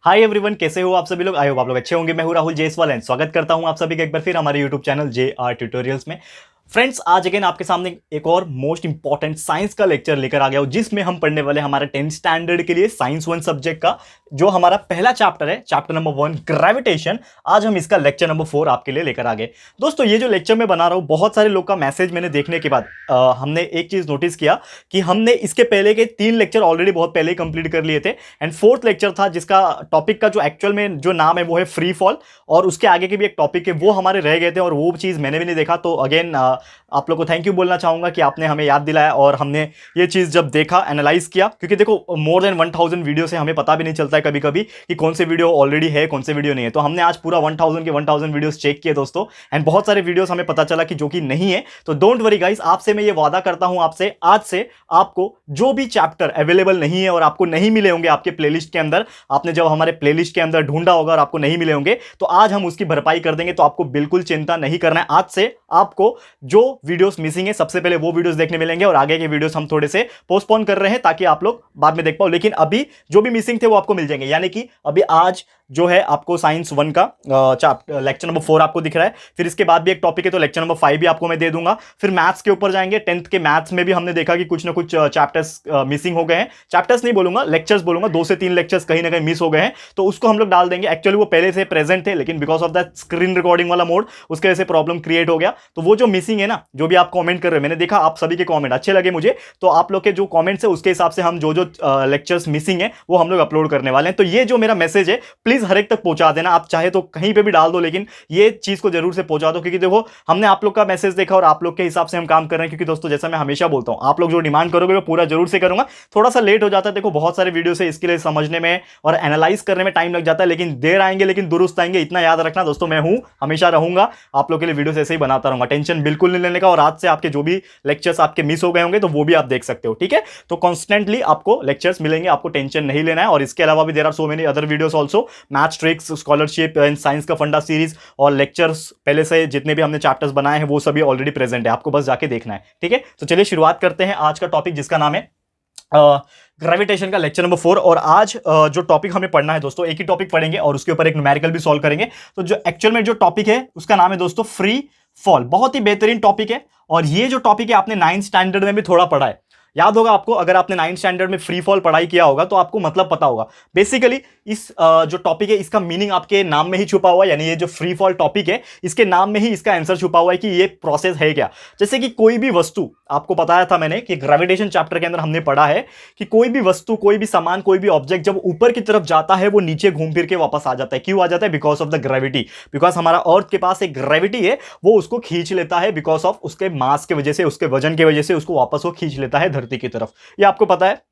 Hi everyone, कैसे हो आप सभी लोग। आई होप आप लोग अच्छे होंगे। मैं हूं राहुल जयसवाल एंड स्वागत करता हूं आप सभी का एक बार फिर हमारे यूट्यूब चैनल JR ट्यूटोरियल्स में। फ्रेंड्स, आज अगेन आपके सामने एक और मोस्ट इंपॉर्टेंट साइंस का लेक्चर लेकर आ गया हूं, जिसमें हम पढ़ने वाले हमारे 10th स्टैंडर्ड के लिए साइंस 1 सब्जेक्ट का जो हमारा पहला चैप्टर है, चैप्टर नंबर 1 ग्रेविटेशन। आज हम इसका लेक्चर नंबर 4 आपके लिए लेकर आ गए। दोस्तों, ये जो लेक्चर मैं बना रहा हूं, बहुत सारे लोग का मैसेज मैंने देखने के बाद हमने एक चीज नोटिस किया कि हमने इसके पहले के 3 लेक्चर ऑलरेडी बहुत पहले ही कंप्लीट कर लिए थे एंड 4th लेक्चर था जिसका टॉपिक का जो एक्चुअल में जो नाम है वो है फ्री फॉल, और उसके आगे के भी एक टॉपिक है वो हमारे रह गए थे और वो चीज मैंने भी नहीं देखा। तो अगेन आप लोग को थैंक यू बोलना चाहूंगा कि आपने हमें याद दिलाया और हमने ये चीज जब देखा, एनालाइज किया, क्योंकि देखो मोर देन 1000 वीडियो से हमें पता भी नहीं चलता है कभी कभी कि कौन से वीडियो ऑलरेडी है, कौन से वीडियो नहीं है। तो हमने आज पूरा 1000 के 1000 वीडियोस चेक किए दोस्तों, एंड बहुत सारे वीडियोस हमें पता चला कि जो कि नहीं है। तो डोंट वरी गाइस, आपसे मैं ये वादा करता हूं, आपसे आज से आपको जो भी चैप्टर अवेलेबल नहीं है और आपको नहीं मिले होंगे आपके प्लेलिस्ट के अंदर, आपने जब हमारे प्लेलिस्ट के अंदर ढूंढा होगा और आपको नहीं मिले होंगे, तो आज हम उसकी भरपाई कर देंगे। तो आपको बिल्कुल चिंता नहीं करना है। आज से आपको जो वीडियोस मिसिंग है सबसे पहले वो वीडियोस देखने मिलेंगे और आगे के वीडियोस हम थोड़े से पोस्टपोन कर रहे हैं ताकि आप लोग बाद में देख पाओ, लेकिन अभी जो भी मिसिंग थे वो आपको मिल जाएंगे। यानी कि अभी आज जो है आपको साइंस 1 का लेक्चर नंबर 4 आपको दिख रहा है, फिर इसके बाद भी एक टॉपिक है तो लेक्चर नंबर 5 भी आपको मैं दे दूंगा। फिर मैथ्स के ऊपर जाएंगे। 10th के मैथ्स में भी हमने देखा कि कुछ ना कुछ चैप्टर्स मिसिंग हो गए हैं। चैप्टर्स नहीं बोलूंगा, लेक्चर्स बोलूंगा। 2 से 3 लेक्चर्स कहीं ना कहीं मिस हो गए हैं, तो उसको हम लोग डाल देंगे। एक्चुअली वो पहले से प्रेजेंट थे, लेकिन because of the screen recording वाला मोड उसके वजह से प्रॉब्लम क्रिएट हो गया। तो वो जो मिसिंग है ना, जो भी आप कमेंट कर रहे हो, मैंने देखा आप सभी के कमेंट अच्छे लगे मुझे, तो आप लोग के जो कमेंट्स है उसके हिसाब से हम जो जो लेक्चर्स मिसिंग है वो हम लोग अपलोड करने वाले हैं। तो ये जो मेरा मैसेज है प्लीज हर एक तक पहुंचा देना। आप चाहे तो कहीं पे भी डाल दो, लेकिन ये चीज को जरूर से पहुंचा दो, क्योंकि देखो हमने आप लोग का मैसेज देखा और आप लोग के हिसाब से हम काम कर रहे हैं। क्योंकि दोस्तों, जैसा मैं हमेशा बोलता हूं, आप लोग जो डिमांड करोगे वो पूरा जरूर से करूंगा। थोड़ा सा लेट हो जाता है, देखो बहुत सारे वीडियो से इसके लिए समझने में और एनालाइज करने में टाइम लग जाता है, लेकिन देर आएंगे लेकिन दुरुस्त आएंगे। इतना याद रखना दोस्तों, मैं हूं, हमेशा रहूंगा, आप लोग के लिए वीडियो ऐसे ही बनाता रहूंगा। टेंशन बिल्कुल नहीं लेने का। और आज से आपके जो भी लेक्चर्स आपके मिस हो गए होंगे तो वो भी आप देख सकते हो, ठीक है। तो कॉन्स्टेंटली आपको लेक्चर्स मिलेंगे, आपको टेंशन नहीं लेना है। और इसके अलावा भी there are so many other videos also, maths tricks, scholarship and science का फंडा सीरीज और लेक्चर्स पहले से जितने भी हमने चैप्टर्स बनाए हैं वो सभी ऑलरेडी प्रेजेंट है, आपको बस जाके देखना है, ठीक है। तो चलिए शुरुआत करते हैं आज का टॉपिक, जिसका नाम है ग्रेविटेशन का लेक्चर नंबर 4। और आज जो टॉपिक हमें पढ़ना है दोस्तों, एक ही टॉपिक पढ़ेंगे और उसके ऊपर एक न्यूमेरिकल भी सॉल्व करेंगे। तो जो एक्चुअल में जो टॉपिक है उसका नाम है दोस्तों फ्री फॉल। बहुत ही बेहतरीन टॉपिक है, और ये जो टॉपिक है आपने 9th स्टैंडर्ड में भी थोड़ा पढ़ा है, याद होगा आपको। अगर आपने 9th स्टैंडर्ड में फ्री फॉल पढ़ाई किया होगा तो आपको मतलब पता होगा। बेसिकली इस जो टॉपिक है इसका मीनिंग आपके नाम में ही छुपा हुआ है, यानी ये जो फ्री फॉल टॉपिक है इसके नाम में ही इसका आंसर छुपा हुआ है कि ये प्रोसेस है क्या। जैसे कि कोई भी वस्तु, आपको बताया था मैंने कि ग्रेविटेशन चैप्टर के अंदर हमने पढ़ा है कि कोई भी वस्तु, कोई भी सामान, कोई भी ऑब्जेक्ट जब ऊपर की तरफ जाता है वो नीचे घूम फिर के वापस आ जाता है। क्यों आ जाता है? Because of the gravity. Because हमारा अर्थ के पास एक ग्रेविटी है, वो उसको खींच लेता है, बिकॉज ऑफ उसके मास के वजह से, उसके वजन की वजह से उसको वापस वो खींच लेता है धरती की तरफ। ये आपको पता है।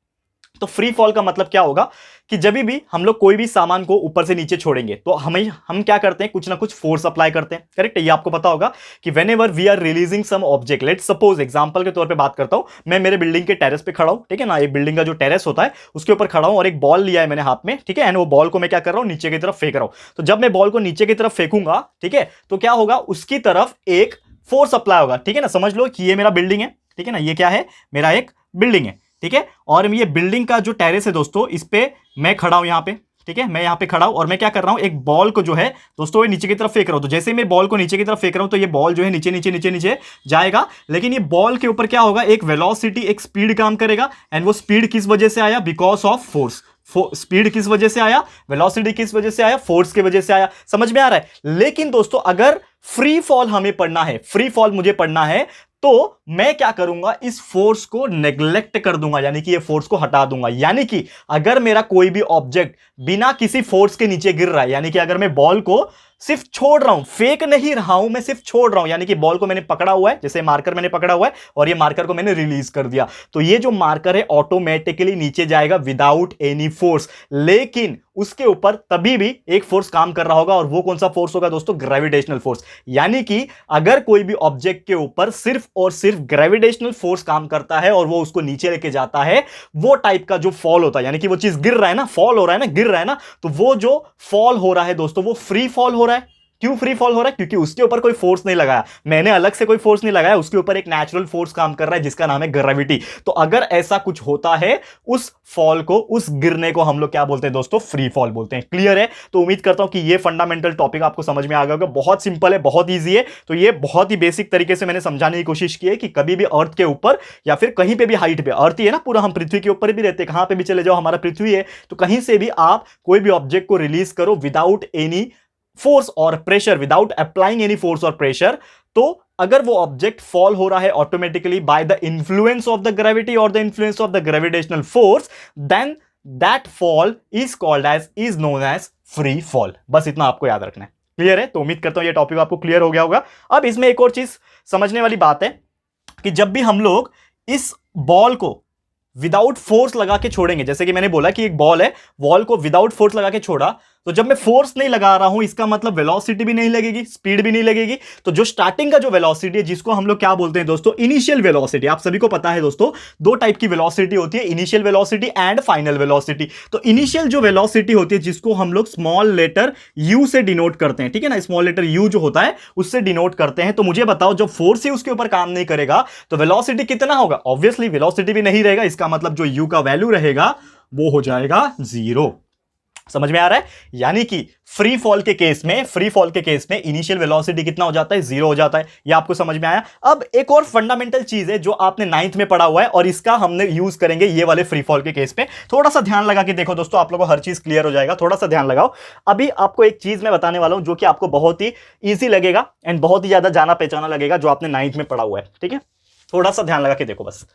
तो फ्री फॉल का मतलब क्या होगा कि जब भी हम लोग कोई भी सामान को ऊपर से नीचे छोड़ेंगे तो हम क्या करते हैं, कुछ ना कुछ फोर्स अप्लाई करते हैं, करेक्ट है। ये आपको पता होगा कि whenever we are releasing some object, let's suppose example के तौर पे बात करता हूं, मैं मेरे बिल्डिंग के टेरेस पे खड़ा हूं, ठीक है ना। एक बिल्डिंग का जो टेरेस होता है उसके ऊपर खड़ा हूं और एक बॉल लिया है मैंने हाथ में, ठीक है। एंड वो बॉल को मैं क्या कर रहा हूं, नीचे की तरफ फेंक रहा हूं। तो जब मैं बॉल को नीचे की तरफ फेंकूंगा, ठीक है, तो क्या होगा, उसकी तरफ एक फोर्स अप्लाई होगा, ठीक है ना। समझ लो कि ये मेरा बिल्डिंग है, ठीक है ना। ये क्या है, मेरा एक बिल्डिंग है, ठीक है। और ये बिल्डिंग का जो टेरेस है दोस्तों, इस पे मैं खड़ा हूं यहां पे, ठीक है। मैं यहां पे खड़ा हूं और मैं क्या कर रहा हूं, एक बॉल को जो है दोस्तों ये नीचे की तरफ फेंक रहा हूं। तो जैसे मैं बॉल को नीचे की तरफ फेंक रहा हूं तो ये बॉल जो है नीचे नीचे नीचे नीचे जाएगा, लेकिन ये बॉल के ऊपर क्या होगा, एक वेलोसिटी, एक स्पीड काम करेगा। एंड वो स्पीड किस वजह से आया, बिकॉज ऑफ फोर्स। स्पीड किस वजह से आया, वेलोसिटी किस वजह से आया, फोर्स की वजह से आया। समझ में आ रहा है। लेकिन दोस्तों अगर फ्री फॉल हमें पढ़ना है, फ्री फॉल मुझे पढ़ना है, तो मैं क्या करूंगा, इस फोर्स को नेग्लेक्ट कर दूंगा, यानी कि ये फोर्स को हटा दूंगा। यानी कि अगर मेरा कोई भी ऑब्जेक्ट बिना किसी फोर्स के नीचे गिर रहा है, यानी कि अगर मैं बॉल को सिर्फ छोड़ रहा हूं, फेंक नहीं रहा हूं, मैं सिर्फ छोड़ रहा हूं, यानी कि बॉल को मैंने पकड़ा हुआ है, जैसे मार्कर मैंने पकड़ा हुआ है और ये मार्कर को मैंने रिलीज कर दिया, तो ये जो मार्कर है ऑटोमेटिकली नीचे जाएगा विदाउट एनी फोर्स। लेकिन उसके ऊपर तभी भी एक फोर्स काम कर रहा होगा, और वो कौन सा फोर्स होगा दोस्तों, ग्रेविटेशनल फोर्स। यानी कि अगर कोई भी ऑब्जेक्ट के ऊपर सिर्फ और सिर्फ ग्रेविटेशनल फोर्स काम करता है और वो उसको नीचे लेके जाता है, वो टाइप का जो फॉल होता है, यानी कि वो चीज गिर रहा है ना, फॉल हो रहा है ना, गिर रहा है ना, तो वो जो फॉल हो रहा है दोस्तों वो फ्री फॉल हो रहा है। क्यों फ्री फॉल हो रहा है? क्योंकि उसके ऊपर कोई फोर्स नहीं लगाया, मैंने अलग से कोई फोर्स नहीं लगाया, उसके ऊपर एक नेचुरल फोर्स काम कर रहा है जिसका नाम है ग्रेविटी। तो अगर ऐसा कुछ होता है, उस फॉल को, उस गिरने को हम लोग क्या बोलते हैं दोस्तों? फ्री फॉल बोलते हैं। क्लियर है? तो उम्मीद करता हूं कि ये फंडामेंटल टॉपिक आपको समझ में आ गया होगा। बहुत सिंपल है, बहुत ईजी है। तो ये बहुत ही बेसिक तरीके से मैंने समझाने की कोशिश की है कि कभी भी अर्थ के ऊपर या फिर कहीं पे भी हाइट पे, अर्थ ही है ना पूरा, हम पृथ्वी के ऊपर भी रहते हैं, कहां पे भी चले जाओ हमारा पृथ्वी है, तो कहीं से भी आप कोई भी ऑब्जेक्ट को रिलीज करो विदाउट एनी फोर्स और pressure, without applying any force और प्रेशर, तो अगर वो ऑब्जेक्ट फॉल हो रहा है automatically by the influence of the gravity और the influence of the gravitational force, then that fall is called as, is known as free fall. बस इतना आपको याद रखना है। क्लियर है? तो उम्मीद करता हूं ये टॉपिक आपको क्लियर हो गया होगा। अब इसमें एक और चीज समझने वाली बात है कि जब भी हम लोग इस बॉल को विदाउट फोर्स लगा के छोड़ेंगे, जैसे कि मैंने बोला कि एक बॉल है, बॉल को विदाउट फोर्स लगा के छोड़ा, तो जब मैं फोर्स नहीं लगा रहा हूं, इसका मतलब वेलोसिटी भी नहीं लगेगी, स्पीड भी नहीं लगेगी। तो जो स्टार्टिंग का जो वेलोसिटी है, जिसको हम लोग क्या बोलते हैं दोस्तों? Initial velocity. आप सभी को पता है दोस्तों, दो टाइप की वेलोसिटी होती है, initial velocity and final velocity. तो इनिशियल जो वेलोसिटी होती है, जिसको हम लोग स्मॉल लेटर यू से डिनोट करते हैं, ठीक है ना, स्मॉल लेटर यू जो होता है उससे डिनोट करते हैं। तो मुझे बताओ, जब फोर्स ही उसके ऊपर काम नहीं करेगा तो वेलोसिटी कितना होगा? ऑब्वियसली वेलोसिटी भी नहीं रहेगा। इसका मतलब जो यू का वैल्यू रहेगा वो हो जाएगा 0। समझ में आ रहा है? यानी कि फ्री फॉल के केस में इनिशियल वेलोसिटी कितना हो जाता है? 0 हो जाता है। ये आपको समझ में आया? अब एक और फंडामेंटल चीज है जो आपने 9th में पढ़ा हुआ है और इसका हमने यूज करेंगे ये वाले फ्री फॉल के केस में। थोड़ा सा ध्यान लगा के देखो दोस्तों, आप लोगों को हर चीज क्लियर हो जाएगा। थोड़ा सा ध्यान लगाओ। अभी आपको एक चीज मैं बताने वाला हूं जो कि आपको बहुत ही ईजी लगेगा एंड बहुत ही ज्यादा जाना पहचाना लगेगा, जो आपने 9th में पढ़ा हुआ है। ठीक है, थोड़ा सा ध्यान लगा के देखो बस।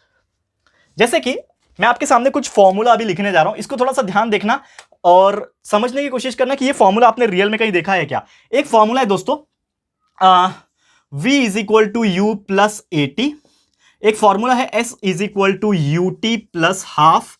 जैसे कि मैं आपके सामने कुछ फॉर्मूला अभी लिखने जा रहा हूं, इसको थोड़ा सा ध्यान देखना और समझने की कोशिश करना कि ये फॉर्मूला आपने रियल में कहीं देखा है क्या। एक फॉर्मूला है दोस्तों, v is equal to u plus a t. एक फॉर्मूला है s is equal to u t plus half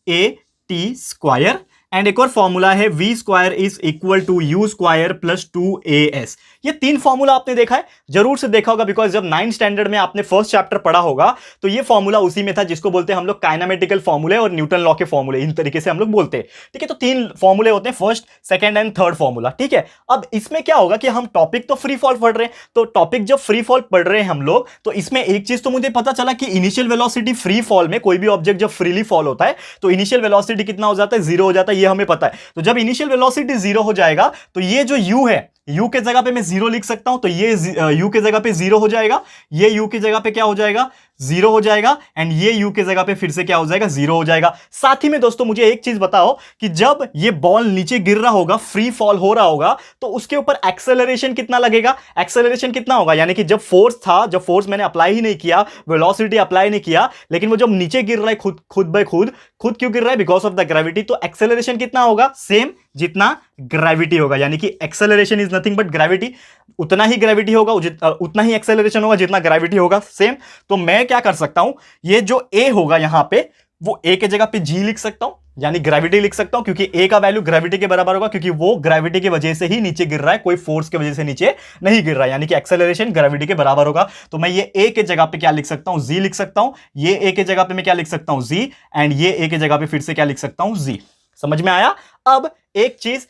a t square. And एक और फॉर्मूला है v square is equal to u square plus 2as। ये तीन formula आपने देखा है, जरूर से देखा होगा, बिकॉज जब 9th स्टैंडर्ड में आपने फर्स्ट चैप्टर पढ़ा होगा तो ये फॉर्मूला उसी में था, जिसको बोलते हैं हम लोग काइनेमेटिकल फॉर्मूले और न्यूटन लॉ के फॉर्मूले, इन तरीके से हम लोग बोलते हैं। ठीक है, तो तीन फॉर्मूले होते हैं, first, second and third formula. ठीक है, अब इसमें क्या होगा कि हम टॉपिक तो फ्री फॉल पढ़ रहे हैं, तो टॉपिक जब फ्री फॉल पढ़ रहे हैं हम लोग, तो इसमें एक चीज तो मुझे पता चला कि इनिशियल वेलोसिटी फ्री फॉल में, कोई भी ऑब्जेक्ट जब फ्रीली फॉल होता है तो इनिशियल वेलोसिटी कितना हो जाता है? 0 हो जाता है, ये हमें पता है। तो जब इनिशियल वेलोसिटी 0 हो जाएगा तो ये जो u है, u के जगह पे मैं 0 लिख सकता हूं, तो ये u के जगह पे 0 हो जाएगा, ये u की जगह पे क्या हो जाएगा? 0 हो जाएगा, एंड ये u के जगह पे फिर से क्या हो जाएगा? 0 हो जाएगा। साथ ही में दोस्तों मुझे एक चीज बताओ कि जब ये बॉल नीचे गिर रहा होगा, फ्री फॉल हो रहा होगा, तो उसके ऊपर एक्सेलरेशन कितना लगेगा? एक्सेलरेशन कितना होगा? यानी कि जब फोर्स था, जब फोर्स मैंने अप्लाई ही नहीं किया, वेलोसिटी अप्लाई नहीं किया, लेकिन वो जब नीचे गिर रहा है खुद बाय खुद क्यों गिर रहा है? Because of the gravity. तो एक्सेलरेशन कितना होगा? सेम जितना ग्रेविटी होगा, यानी कि acceleration is nothing but gravity. उतना ही ग्रेविटी होगा, उतना ही एक्सेलरेशन होगा जितना ग्रेविटी होगा, सेम। तो मैं क्या कर सकता हूं, ये जो a होगा यहां पे, वो a के जगह पे g लिख सकता हूं, यानी ग्रेविटी लिख सकता हूं, क्योंकि a का वैल्यू ग्रेविटी के बराबर होगा, क्योंकि वो ग्रेविटी की वजह से ही नीचे गिर रहा है, कोई फोर्स की वजह से नीचे नहीं गिर रहा है, यानी कि एक्सेलरेशन ग्रेविटी के बराबर होगा। तो मैं ये a के जगह पे क्या लिख सकता हूं? g लिख सकता हूं। ये a के जगह पे मैं क्या लिख सकता हूं? g। एंड ये a के जगह पे फिर से क्या लिख सकता हूं? g। समझ में आया? अब एक चीज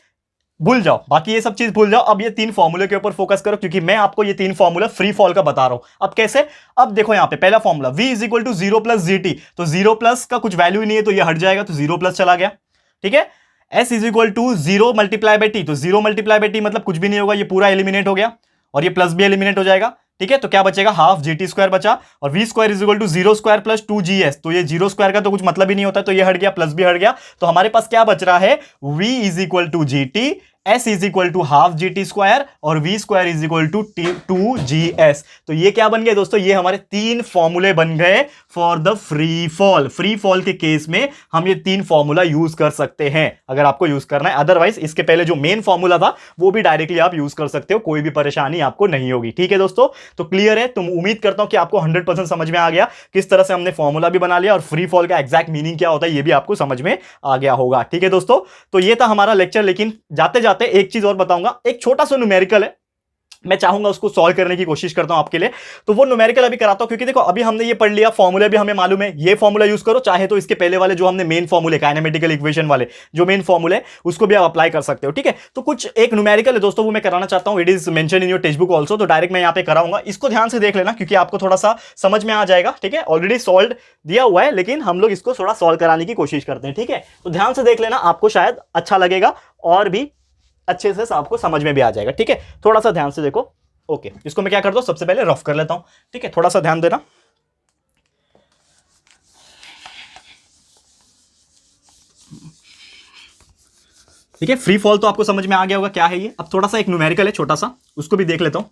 भूल जाओ, बाकी ये सब चीज भूल जाओ, अब ये तीन फॉर्मूले के ऊपर फोकस करो, क्योंकि मैं आपको ये तीन फॉर्मूला फ्री फॉल का बता रहा हूं। अब कैसे? अब देखो यहां पे पहला formula v is equal to 0 plus g t, तो 0 प्लस का कुछ वैल्यू ही नहीं है तो ये हट जाएगा, तो 0 प्लस चला गया। ठीक है, s is equal to 0 multiply by t, तो 0 मल्टीप्लाई बाई टी मतलब कुछ भी नहीं होगा, ये पूरा एलिमिनेट हो गया, और ये प्लस भी एलिमिनेट हो जाएगा। ठीक है, तो क्या बचेगा? हाफ जी टी स्क्वायर बचा, और v square is equal to 0 square plus 2g's, तो ये 0 स्क्वायर का तो कुछ मतलब ही नहीं होता, तो ये हट गया, प्लस भी हट गया। तो हमारे पास क्या बच रहा है? v is equal to g t, s is equal to half g t square, और v square is equal to 2gs। तो ये क्या बन गए दोस्तों? ये हमारे तीन फॉर्मूले बन गए for the free fall. Free fall के केस में हम ये तीन फॉर्मूला यूज कर सकते हैं, अगर आपको यूज करना है। अदरवाइज इसके पहले जो मेन फॉर्मूला था वो भी डायरेक्टली आप यूज कर सकते हो, कोई भी परेशानी आपको नहीं होगी। ठीक है दोस्तों, तो क्लियर है? तुम उम्मीद करता हूं कि आपको 100% समझ में आ गया किस तरह से हमने फॉर्मूला भी बना लिया, और फ्री फॉल का एग्जैक्ट मीनिंग क्या होता है ये भी आपको समझ में आ गया होगा। ठीक है दोस्तों, तो ये था हमारा लेक्चर। लेकिन जाते जाते एक चीज और बताऊंगा, एक छोटा सा न्यूमेरिकल है, मैं चाहूंगा उसको सॉल्व करने की कोशिश करता हूं आपके लिए। तो वो न्यूमेरिकल अभी कराता हूं, क्योंकि देखो अभी हमने ये पढ़ लिया, फॉर्मूला भी हमें मालूम है, ये फॉर्मूला यूज करो, चाहे तो इसके पहले वाले जो हमने मेन फॉर्मूले काइनेमेटिकल इक्वेशन वाले जो मेन फॉर्मूले उसको भी आप अप्लाई कर सकते हो, ठीक है। तो कुछ एक न्यूमेरिकल है दोस्तों, वो मैं कराना चाहता हूं, it is mention in your text book also, तो डायरेक्ट मैं यहां पे कराऊंगा, इसको ध्यान से देख लेना क्योंकि आपको थोड़ा सा समझ में आ जाएगा, ठीक है। ऑलरेडी सॉल्व दिया हुआ है लेकिन हम लोग इसको थोड़ा सॉल्व कराने की कोशिश करते हैं, ठीक है। तो ध्यान से देख लेना, आपको शायद अच्छा लगेगा और भी अच्छे से आपको समझ में भी आ जाएगा, ठीक है। थोड़ा सा ध्यान से देखो। ओके, इसको मैं क्या करता हूं, सबसे पहले रफ कर लेता हूं, ठीक है, थोड़ा सा ध्यान देना। ठीक है, फ्री फॉल तो आपको समझ में आ गया होगा क्या है ये। अब थोड़ा सा एक न्यूमेरिकल है छोटा सा, उसको भी देख लेता हूं,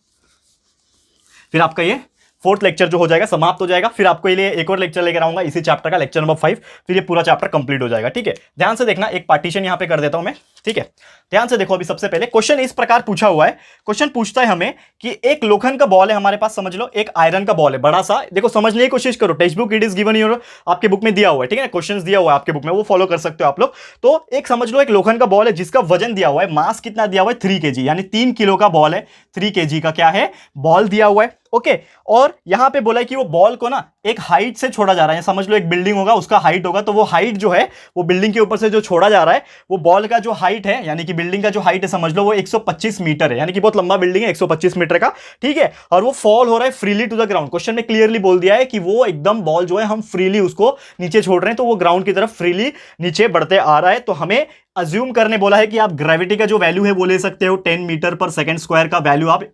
फिर आपका ये 4th लेक्चर जो हो जाएगा समाप्त हो जाएगा। फिर आपको ये लिए एक और लेक्चर लेकर आऊंगा इसी चैप्टर का, लेक्चर नंबर 5, फिर ये पूरा चैप्टर कंप्लीट हो जाएगा, ठीक है। ध्यान से देखना, एक पार्टीशन यहां पे कर देता हूं मैं, ठीक है। ध्यान से देखो, अभी सबसे पहले क्वेश्चन इस प्रकार पूछा हुआ है, क्वेश्चन पूछता है हमें कि एक लोखंड का बॉल है हमारे पास, समझ लो एक आयरन का बॉल है बड़ा सा, देखो समझने की कोशिश करो, text book it is given your, आपके बुक में दिया हुआ है, ठीक है, क्वेश्चन दिया हुआ है आपके बुक में, वो फॉलो कर सकते हो आप लोग। तो एक समझ लो एक लोखंड का बॉल है जिसका वजन दिया हुआ है, मास कितना दिया हुआ है 3 kg, यानी 3 किलो का बॉल है, 3 kg का क्या है बॉल दिया हुआ है, ओके। और यहां पे बोला है कि वो बॉल को ना एक हाइट से छोड़ा जा रहा है, समझ लो एक बिल्डिंग होगा उसका हाइट होगा, तो वो हाइट जो है वो बिल्डिंग के ऊपर से जो छोड़ा जा रहा है वो बॉल का जो हाइट है, यानी कि बिल्डिंग का जो हाइट है समझ लो वो 125 मीटर है, यानी कि बहुत लंबा बिल्डिंग है 125 मीटर का, ठीक है। और वो फॉल हो रहा है freely to the ground, question में क्लियरली बोल दिया है कि वो एकदम बॉल जो है हम फ्रीली उसको नीचे छोड़ रहे हैं, तो वो ग्राउंड की तरफ फ्रीली नीचे बढ़ते आ रहा है। तो हमें अज्यूम करने बोला है कि आप ग्रेविटी का जो वैल्यू है वो ले सकते हो, 10 मीटर पर सेकंड स्क्वायर का वैल्यू आप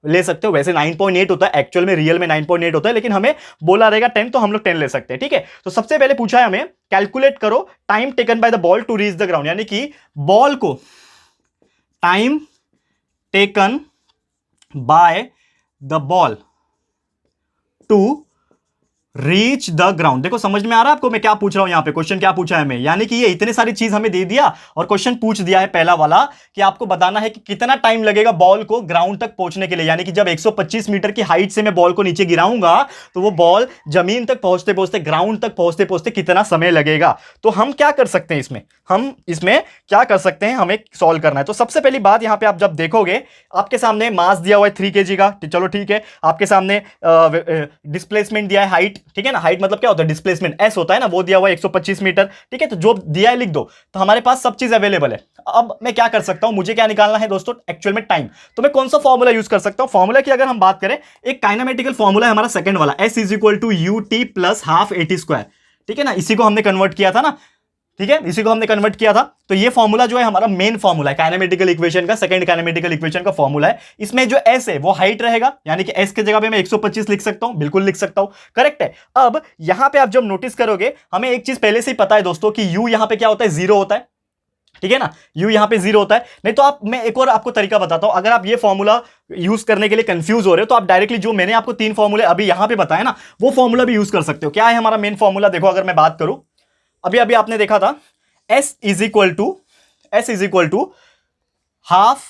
ले सकते हो। वैसे 9.8 होता है एक्चुअल में, रियल में 9.8 होता है, लेकिन हमें बोला रहेगा 10, तो हम लोग 10 ले सकते हैं, ठीक है। तो सबसे पहले पूछा है हमें कैलकुलेट करो time taken by the ball to reach the ground, यानी कि बॉल को time taken by the ball to reach the ground. देखो समझ में आ रहा है आपको मैं क्या पूछ रहा हूं, यहां पे क्वेश्चन क्या पूछा है हमें, यानी कि ये इतने सारी चीज हमें दे दिया और क्वेश्चन पूछ दिया है पहला वाला कि आपको बताना है कि कितना टाइम लगेगा बॉल को ग्राउंड तक पहुंचने के लिए, यानी कि जब 125 मीटर की हाइट से मैं बॉल को नीचे गिराऊंगा तो वो बॉल जमीन तक पहुंचते पहुंचते, ग्राउंड तक पहुंचते पहुंचते कितना समय लगेगा। तो हम क्या कर सकते हैं इसमें, हम इसमें क्या कर सकते हैं, हमें सॉल्व करना है। तो सबसे पहली बात यहां पे आप जब देखोगे आपके सामने मास दिया हुआ है 3 kg का, चलो ठीक है, आपके सामने डिस्प्लेसमेंट दिया है हाइट, ठीक है ना, हाइट मतलब क्या होता है डिस्प्लेसमेंट, एस होता है ना, वो दिया हुआ है 125 मीटर, ठीक है। तो जो दिया है लिख दो, तो हमारे पास सब चीज अवेलेबल है। अब मैं क्या कर सकता हूं, मुझे क्या निकालना है दोस्तों एक्चुअल में टाइम, तो मैं कौन सा फॉर्मूला यूज कर सकता हूं, फॉर्मूला की अगर हम बात करें, एक काइनेमेटिकल फॉर्मूला है हमारा सेकंड वाला, S is equal to UT plus half AT square, ठीक है ना, इसी को हमने कन्वर्ट किया था ना, ठीक है, इसी को हमने कन्वर्ट किया था। तो ये फॉर्मूला जो है हमारा मेन फॉर्मूला है काइनेमेटिकल इक्वेशन का, सेकंड काइनेमेटिकल इक्वेशन का फॉर्मूला है। इसमें जो s है वो हाइट रहेगा, यानी कि s की जगह पे मैं 125 लिख सकता हूं, बिल्कुल लिख सकता हूं, करेक्ट है। अब यहां पे आप जब नोटिस करोगे, हमें एक चीज पहले से ही पता है दोस्तों कि u यहां पे क्या होता है, 0 होता है, ठीक है ना, u यहां पे 0 होता है। नहीं तो आप, मैं एक और आपको तरीका बताता हूं, अगर आप ये फॉर्मूला यूज करने के लिए कंफ्यूज हो रहे हो तो आप डायरेक्टली जो मैंने आपको 3 फॉर्मूले अभी यहां पे बताया ना, वो फॉर्मूला भी यूज कर सकते हो। क्या है हमारा मेन फॉर्मूला, देखो अगर मैं बात करूं, अभी अभी आपने देखा था S is equal to half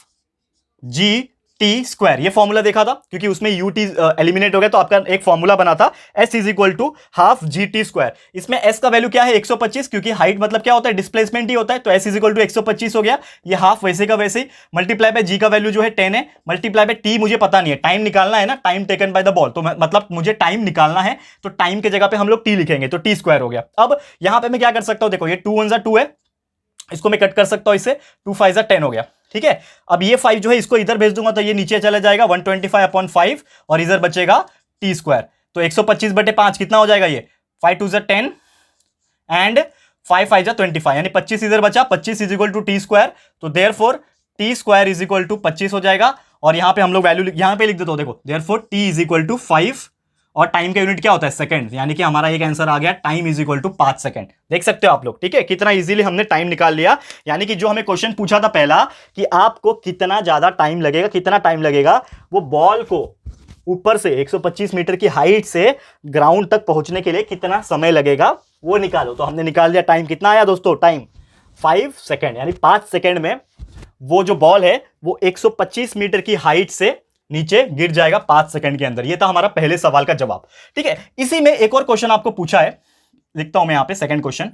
GT square, ये फॉर्मूला देखा था, क्योंकि उसमें UT एलिमिनेट हो गया, तो आपका एक फॉर्मूला बना था S is equal to half GT square. इसमें S का वैल्यू क्या है 125, क्योंकि हाइट मतलब क्या होता है डिस्प्लेसमेंट ही होता है, तो S इज इक्वल टू 125 हो गया, ये हाफ वैसे का वैसे ही, मल्टीप्लाई बाय G का वैल्यू जो है 10 है, मल्टीप्लाई बाय T मुझे पता नहीं है, टाइम निकालना है ना, time taken by the ball, तो मतलब मुझे टाइम निकालना है, तो टाइम की जगह पे हम लोग T लिखेंगे, तो T स्क्वायर हो गया। अब यहां पे मैं क्या कर सकता हूं, देखो ये 2 1 जा 2 है, इसको मैं कट कर सकता हूं, इससे 2 5 जा 10 हो गया, ठीक है। अब ये 5 जो है इसको इधर भेज दूंगा तो ये नीचे चला जाएगा 125/5 और इधर बचेगा T स्क्वायर, तो 125/5 कितना हो जाएगा, ये 5 2 जा 10 एंड 5 5 जा 25, यानी 25 इधर बचा, 25 is equal to T square, तो therefore T square is equal to 25 हो जाएगा। और यहां पे हम लोग वैल्यू यहां पे लिख देते हो, देखो therefore T is equal to 5 और टाइम का यूनिट क्या होता है सेकंड, यानी कि हमारा एक आंसर आ गया time is equal to 5 second. देख सकते हो आप लोग, ठीक है, कितना इजीली हमने टाइम निकाल लिया। यानी कि जो हमें क्वेश्चन पूछा था पहला कि आपको कितना ज्यादा टाइम लगेगा, कितना टाइम लगेगा वो बॉल को ऊपर से 125 मीटर की हाइट से ग्राउंड तक पहुंचने के लिए कितना समय लगेगा वो निकालो, तो हमने निकाल दिया। टाइम कितना आया दोस्तों, टाइम 5 सेकंड, यानी 5 सेकंड में वो जो बॉल है वो 125 मीटर की हाइट से नीचे गिर जाएगा 5 सेकंड के अंदर। ये था हमारा पहले सवाल का जवाब, ठीक है। इसी में एक और क्वेश्चन आपको पूछा है, लिखता हूं मैं यहां पे सेकंड क्वेश्चन,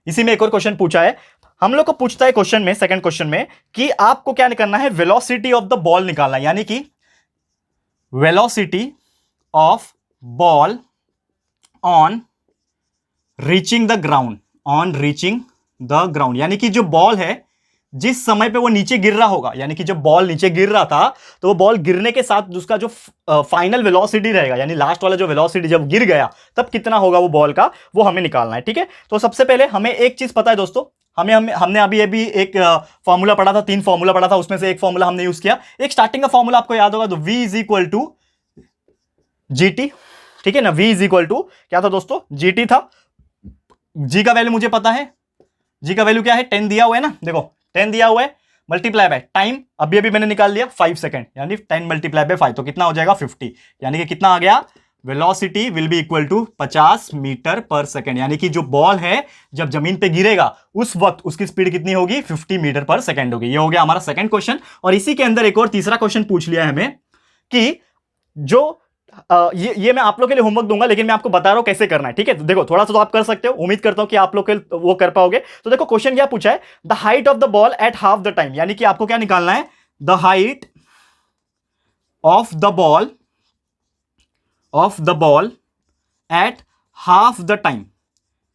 इसी में एक और क्वेश्चन पूछा है, हम लोग को पूछता है क्वेश्चन में, सेकंड क्वेश्चन में कि आपको क्या करना है, वेलोसिटी ऑफ द बॉल निकालना है, यानी कि velocity of ball on reaching the ground, on reaching the ground, यानी कि जो बॉल है जिस समय पे वो नीचे गिर रहा होगा, यानी कि जब बॉल नीचे गिर रहा था तो वो बॉल गिरने के साथ उसका जो फाइनल वेलोसिटी रहेगा, यानी लास्ट वाला जो वेलोसिटी जब गिर गया तब कितना होगा वो बॉल का, वो हमें निकालना है। ठीक है, तो सबसे पहले हमें एक चीज पता है दोस्तों, हमने अभी एक फॉर्मूला पढ़ा था, 3 फॉर्मूला पढ़ा था, उसमें से एक फॉर्मूला हमने यूज किया। एक स्टार्टिंग का फॉर्मूला आपको याद होगा, तो v is equal to GT। ठीक है ना, v इज इक्वल टू क्या था दोस्तों, GT था। g का वैल्यू मुझे पता है, g का वैल्यू क्या है, 10 दिया हुआ है ना, देखो 10 दिया हुआ है, मल्टीप्लाई बाय टाइम अभी अभी मैंने निकाल लिया 5 सेकंड, यानी 10 मल्टीप्लाई बाय 5 तो कितना हो जाएगा 50, यानी कि कितना आ गया, velocity will be equal to 50 metre per second, यानी कि जो बॉल है जब जमीन पे गिरेगा उस वक्त उसकी स्पीड कितनी होगी, 50 मीटर पर सेकंड होगी। ये हो गया हमारा सेकंड क्वेश्चन। और इसी के अंदर एक और तीसरा क्वेश्चन पूछ लिया है हमें कि जो ये मैं आप लोग के लिए होमवर्क दूंगा, लेकिन मैं आपको बता रहा हूं कैसे करना है। ठीक है, तो देखो थोड़ा सा तो आप कर सकते हो, उम्मीद करता हूं कि आप लोग के वो कर पाओगे। तो देखो क्वेश्चन क्या पूछा है, the height of the ball at half the time, यानी कि आपको क्या निकालना है, the height of the ball at half the time,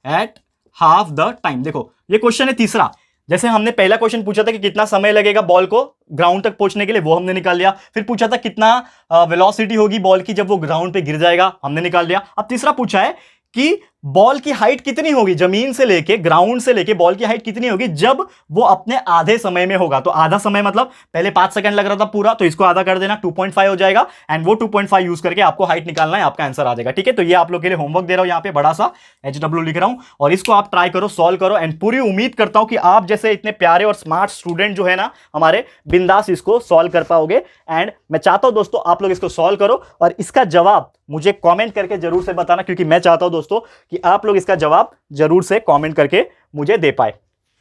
at half the time. देखो ये क्वेश्चन है तीसरा, जैसे हमने पहला क्वेश्चन पूछा था कि कितना समय लगेगा बॉल को ग्राउंड तक पहुंचने के लिए, वो हमने निकाल लिया। फिर पूछा था कितना वेलोसिटी होगी बॉल की जब वो ग्राउंड पे गिर जाएगा, हमने निकाल लिया। अब तीसरा पूछा है कि बॉल की हाइट कितनी होगी, जमीन से लेके ग्राउंड से लेके बॉल की हाइट कितनी होगी जब वो अपने आधे समय में होगा। तो आधा समय मतलब पहले 5 सेकंड लग रहा था पूरा, तो इसको आधा कर देना, 2.5 हो जाएगा, एंड वो 2.5 यूज करके आपको हाइट निकालना है, आपका आंसर आ जाएगा। ठीक है, तो ये आप लोग के लिए होमवर्क दे रहा हूं, यहां पे बड़ा सा HW लिख रहा हूं, और इसको आप ट्राई करो, सॉल्व करो, एंड पूरी उम्मीद करता हूं कि आप जैसे इतने प्यारे और स्मार्ट स्टूडेंट जो है ना हमारे, बिंदास इसको सॉल्व कर पाओगे। एंड मैं चाहता हूं दोस्तों आप लोग इसको सॉल्व करो और इसका जवाब मुझे कमेंट करके जरूर से बताना, क्योंकि मैं चाहता हूं दोस्तों कि आप लोग इसका जवाब जरूर से कमेंट करके मुझे दे पाए।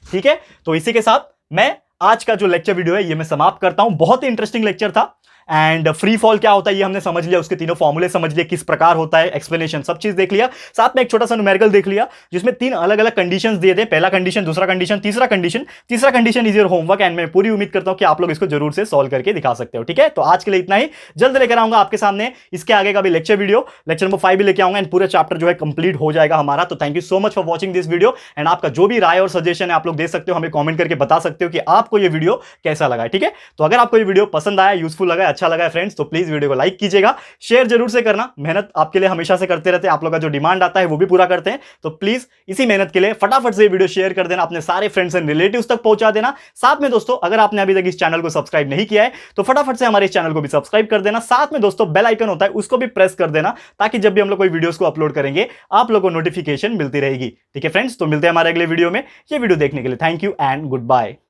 ठीक है, तो इसी के साथ मैं आज का जो लेक्चर वीडियो है ये मैं समाप्त करता हूं। बहुत ही इंटरेस्टिंग लेक्चर था, एंड फ्री फॉल क्या होता है ये हमने समझ लिया, उसके तीनों फॉर्मूले समझ लिए, किस प्रकार होता है, एक्सप्लेनेशन सब चीज देख लिया, साथ में एक छोटा सा न्यूमेरिकल देख लिया जिसमें 3 अलग अलग कंडीशंस दिए थे, पहला कंडीशन, दूसरा कंडीशन, तीसरा कंडीशन। तीसरा condition is your homework, and मैं पूरी उम्मीद करता हूं कि आप लोग इसको जरूर से सॉल्व करके दिखा सकते हो। ठीक है, तो आज के लिए इतना ही, जल्द लेकर आऊंगा आपके सामने इसके आगे का भी लेक्चर वीडियो, लेक्चर नंबर 5 भी लेके आऊंगा, एंड पूरा चैप्टर जो है कंप्लीट हो जाएगा हमारा। तो thank you so much for watching this video, and आपका जो भी राय और सजेशन है आप लोग दे सकते हो, हमें कमेंट करके बता सकते हो कि आपको ये वीडियो कैसा लगा है। ठीक है, तो अगर आपको ये वीडियो पसंद आया, यूजफुल लगा, अच्छा लगा फ्रेंड्स, तो प्लीज वीडियो को लाइक कीजिएगा, शेयर जरूर से करना, मेहनत आपके लिए हमेशा से करते रहते हैं, आप लोगों का जो डिमांड आता है वो भी पूरा करते हैं। तो प्लीज इसी मेहनत के लिए फटाफट से वीडियो शेयर कर देना, अपने सारे फ्रेंड्स एंड रिलेटिव्स तक पहुंचा देना। साथ में दोस्तों अगर आपने अभी तक इस चैनल को सब्सक्राइब नहीं किया है तो फटाफट से हमारे इस चैनल को भी सब्सक्राइब कर देना। साथ में दोस्तों बेल आइकन होता है उसको भी प्रेस कर देना, ताकि जब भी हम लोग कोई वीडियोस को अपलोड करेंगे आप लोगों को नोटिफिकेशन मिलती रहेगी। ठीक है फ्रेंड्स, तो मिलते हैं हमारे अगले वीडियो में। ये वीडियो देखने के लिए thank you and good bye.